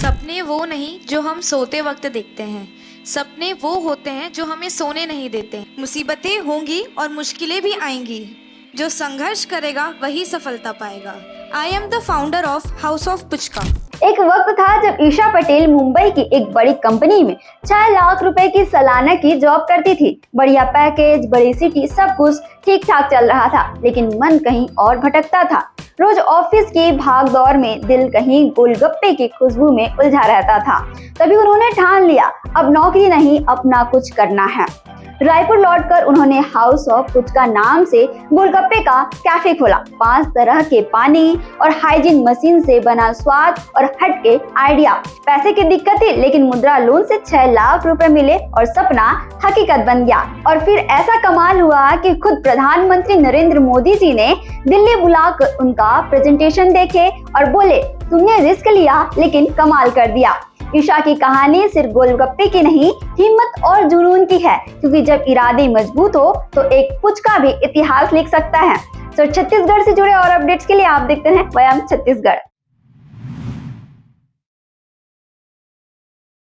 सपने वो नहीं जो हम सोते वक्त देखते हैं, सपने वो होते हैं जो हमें सोने नहीं देते। मुसीबतें होंगी और मुश्किलें भी आएंगी, जो संघर्ष करेगा वही सफलता पाएगा। I am the founder of house of puchka. एक वक्त था जब ईशा पटेल मुंबई की एक बड़ी कंपनी में 6 लाख रुपए की सालाना की जॉब करती थी। बढ़िया पैकेज, बड़ी सिटी, सब कुछ ठीक ठाक चल रहा था, लेकिन मन कहीं और भटकता था। रोज ऑफिस की भाग दौड़ में दिल कहीं गोलगप्पे की खुशबू में उलझा रहता था। तभी उन्होंने ठान लिया, अब नौकरी नहीं, अपना कुछ करना है। रायपुर लौटकर उन्होंने हाउस ऑफ पुचका नाम से गोलगप्पे का कैफे खोला। 5 तरह के पानी और हाइजीन मशीन से बना स्वाद और हटके आइडिया। पैसे की दिक्कत थी, लेकिन मुद्रा लोन से 6 लाख रुपए मिले और सपना हकीकत बन गया। और फिर ऐसा कमाल हुआ कि खुद प्रधानमंत्री नरेंद्र मोदी जी ने दिल्ली बुलाकर उनका प्रेजेंटेशन देखे और बोले, तुमने रिस्क लिया लेकिन कमाल कर दिया। ईशा की कहानी सिर्फ गोलगप्पे की नहीं, हिम्मत और जुनून की है, क्योंकि जब इरादे मजबूत हो तो एक पुचका भी इतिहास लिख सकता है। तो छत्तीसगढ़ से जुड़े और अपडेट्स के लिए आप देखते हैं वयम छत्तीसगढ़।